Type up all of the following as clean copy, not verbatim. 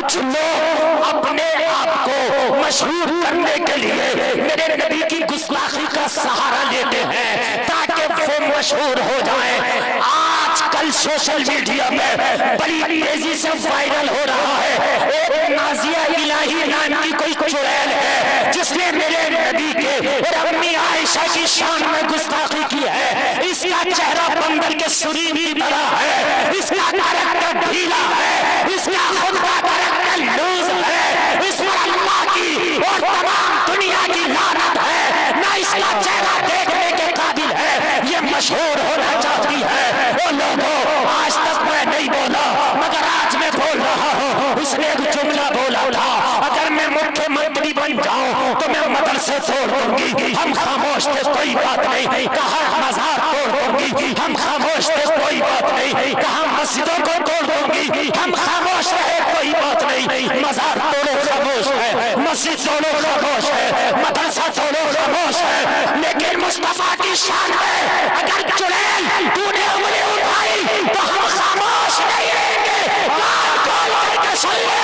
कुछ लोग अपने आप को मशहूर करने के लिए मेरे नबी की गुस्ताखी का सहारा लेते हैं ताकि वो मशहूर हो जाए। आजकल सोशल मीडिया में बड़ी तेजी से वायरल हो रहा है एक नाजिया इलाही नाम की कोई चुड़ैल है जिसने मेरे नबी के और अम्मी आयशा की शान में गुस्ताखी की है। इसका चेहरा बंदर के सुरीन की तरह है, इसका कैरेक्टर ढीला है, इसका खुद का कैरेक्टर लूज है, इसमें अल्लाह की और तमाम दुनिया की लानत है, ना इसका चेहरा देखने के काबिल है। ये मशहूर होना चाहती है। वो लोगों, आज तक मैं नहीं बोला मगर आज मैं बोल रहा हूँ। उसने एक जुमला बोला था, अगर मैं मुख्यमंत्री बन जाऊं तो मैं मदरसे तोड़ दूंगी। हम खामोश थे, कोई बात नहीं। कहा मजार तोड़ दूंगी, हम खामोश थे, कोई बात नहीं। कहा मस्जिदों को तोड़ दूंगी, हम खामोश रहे, कोई बात नहीं। मजार तोड़ो खामोश है, मस्जिद तोड़ो खामोश है, मदरसा तोड़ो खामोश है, लेकिन मुस्तफा की शान में अगर चुड़ैल तूने उंगली उठाई तो हम खामोश नहीं रहेंगे। कान खोल करके सुन ले,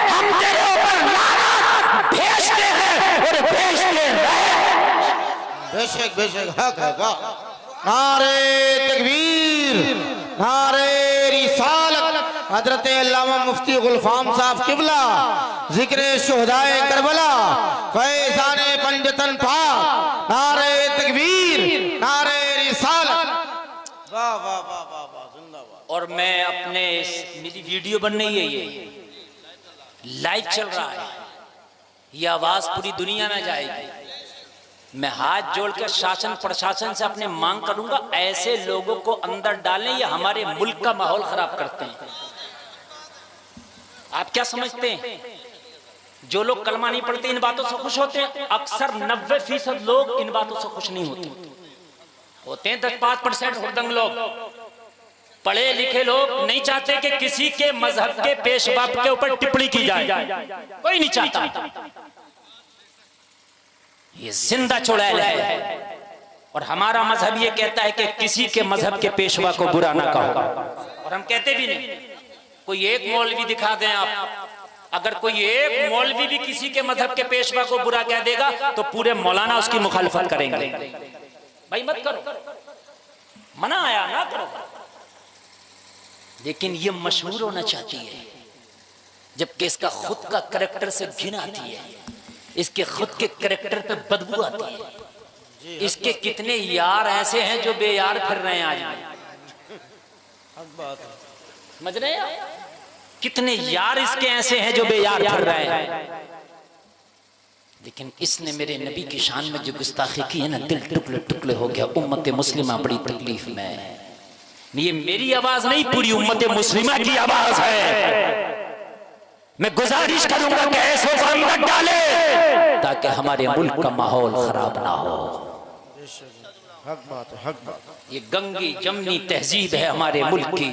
हम तेरे ऊपर लानत भेजते हैं और भेजते रहे। बेशक बेशक हक है का। नारे तकबीर, नारे रिसालत। हजरत अल्लामा मुफ्ती गुलफाम साहब किबला जिक्र शुहदाए करबला फैज़ाने पंजतन पाक। नारे तकबीर, नारे रिसालत। वाह वाह वाह वाह वाह, जिंदाबाद। और मैं अपने मेरी वीडियो बन रही है, ये लाइव चल रहा है, ये आवाज पूरी दुनिया में जाएगी। मैं हाथ जोड़कर शासन प्रशासन से अपने मांग करूंगा ऐसे लोगों को अंदर डालें, ये हमारे मुल्क का माहौल खराब करते हैं। आप क्या समझते हैं जो लोग कलमा नहीं पढ़ते इन बातों से खुश होते हैं? अक्सर 90% लोग इन बातों से खुश नहीं होते हैं 10-5% हुर्दंग लोग। पढ़े लिखे लोग नहीं चाहते कि किसी के मजहब के पेशवा के ऊपर टिप्पणी की जाए, कोई नहीं चाहता। ये जिंदा चुड़ैल है और हमारा मजहब ये कहता है कि किसी के मजहब के पेशवा को बुरा ना कहो, और हम कहते भी नहीं। कोई एक मौलवी दिखा दें आप, अगर कोई एक मौलवी भी किसी के मजहब के पेशवा को बुरा कह देगा तो पूरे मौलाना उसकी मुखालफत करेंगे। भाई मत करो, मना आया ना करो। लेकिन ये मशहूर होना चाहती है जबकि इसका खुद का कैरेक्टर से घिन आती है, इसके खुद के कैरेक्टर पे बदबू आती है। इसके कितने यार ऐसे हैं जो बेयार फिर रहे हैं आज, समझ रहे हैं? कितने यार इसके ऐसे हैं जो बेयार फिर रहे हैं। लेकिन इसने मेरे नबी की शान में जो गुस्ताखी की है ना, दिल टुकड़े टुकड़े हो गया। उम्मत मुस्लिमा बड़ी तकलीफ में है। ये मेरी आवाज नहीं, पूरी उम्मत मुस्लिमा की आवाज है। मैं गुजारिश करूंगा कि ऐसे मत डाले ताकि हमारे मुल्क का माहौल खराब ना हो। हक बात है, हक बात। ये गंगी जमनी तहजीब है हमारे मुल्क की।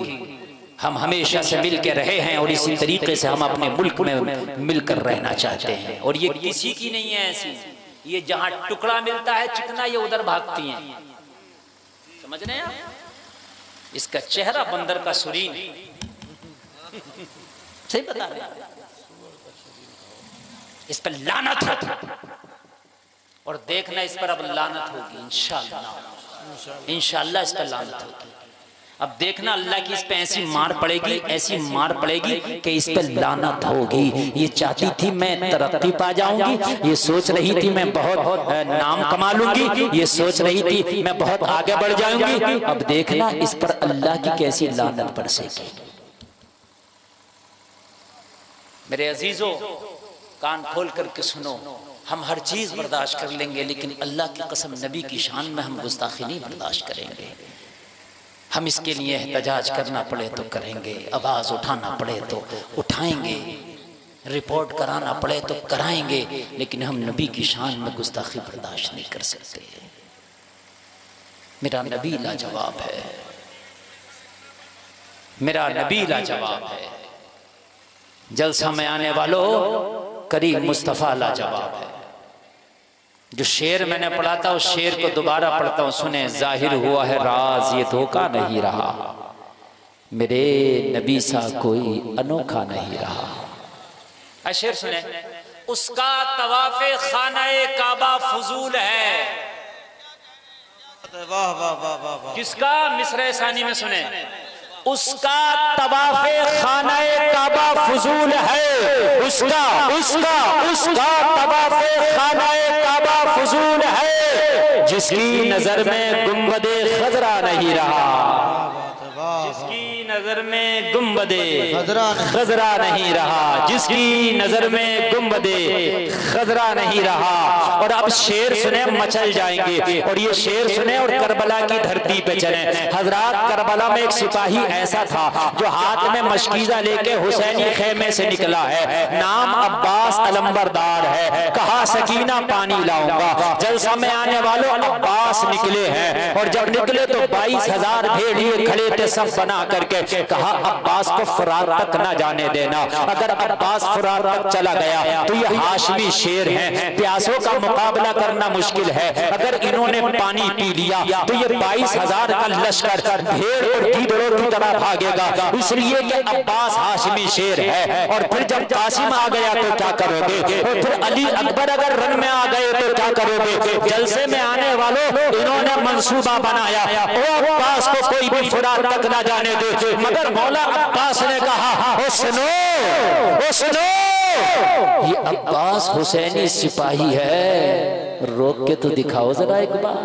हम हमेशा से मिलकर रहे हैं और इसी तरीके से हम अपने मुल्क में मिलकर रहना चाहते हैं। और ये किसी की नहीं है ऐसी, ये जहां टुकड़ा मिलता है चिकना, ये उधर भागती हैं। समझ रहे हैं? इसका चेहरा बंदर का सुरीन, सही बता रहे हैं। इस पर लानत है और देखना इस पर अब लानत होगी इंशाअल्लाह। इंशाअल्लाह इस पर लानत होगी। अब देखना अल्लाह की इस पे ऐसी मार पड़ेगी, ऐसी मार पड़ेगी कि इस पे लानत होगी। ये चाहती थी मैं तरक्की पा जाऊंगी, ये सोच रही थी मैं बहुत नाम कमा लूंगी, ये सोच रही थी मैं बहुत आगे बढ़ जाऊंगी। अब देखना इस पर अल्लाह की कैसी लानत बरसेगी। मेरे अजीजों, कान खोल करके सुनो, हम हर चीज बर्दाश्त कर लेंगे लेकिन अल्लाह की कसम नबी की शान में हम गुस्ताखी नहीं बर्दाश्त करेंगे। हम इसके लिए एहतजाज करना पड़े तो करेंगे, आवाज उठाना पड़े तो उठाएंगे, रिपोर्ट कराना पड़े तो कराएंगे, लेकिन हम नबी की शान में गुस्ताखी बर्दाश्त नहीं कर सकते। मेरा नबी लाजवाब है, मेरा नबी लाजवाब है। जलसा में आने वालों, करीम मुस्तफ़ा लाजवाब है। जो शेर मैंने पढ़ा था उस शेर को दोबारा पढ़ता हूं, सुने। जाहिर हुआ है राज ये धोखा नहीं रहा, मेरे नबी सा कोई अनोखा नहीं रहा। शेर सुने, उसका तवाफे खानाए काबा फजूल है। वाह वाह वाह वाह वाह। किसका? मिसरे सानी में सुने, उसका तवाफे खानाए काबा फजूल है। उसका उसका उसका तवाफे खानाए काबा फजूल है, जिसकी नजर में गुंबदे खजरा नहीं रहा, जिसकी नजर में गुंबदे खजरा नहीं रहा, जिसकी नजर में गुंबदे खजरा नहीं रहा। और अब शेर सुने, मचल जाएंगे। और ये शेर सुने और करबला की धरती पे चले। हजरात, करबला में एक सिपाही ऐसा था जो हाथ में मशकीजा लेके हुसैनी खेमे से निकला है। नाम अब्बास अलंबरदार है। कहा सकीना पानी लाऊंगा। जलसा में आने वालों अब्बास निकले हैं। और जब निकले तो 22,000 भेड़िए खड़े थे सब बना करके। कहा अब्बास को फुरात तक ना जाने देना। अगर अब्बास फुरात तक चला गया तो ये हाशमी शेर हैं, प्यासों का मुकाबला करना मुश्किल है। अगर इन्होंने पानी पी लिया तो ये 22,000 का लश्कर भेड़ और गीदड़ों की तरह भागेगा। इसलिए कि अब्बास हाशमी शेर है। और फिर जब कासिम आ गया तो क्या करोगे? और फिर अली अकबर अगर रन में आ गए तो क्या करोगे? जलसे में आने वालों इन्होंने मंसूबा बनाया, अब्बास को कोई भी फुरात तक ना जाने दे। मगर मौला अब्बास ने कहा, ओ सुनो, ओ सुनो, ये अब्बास हुसैनी सिपाही है, रोक के तो दिखाओ जरा एक बार।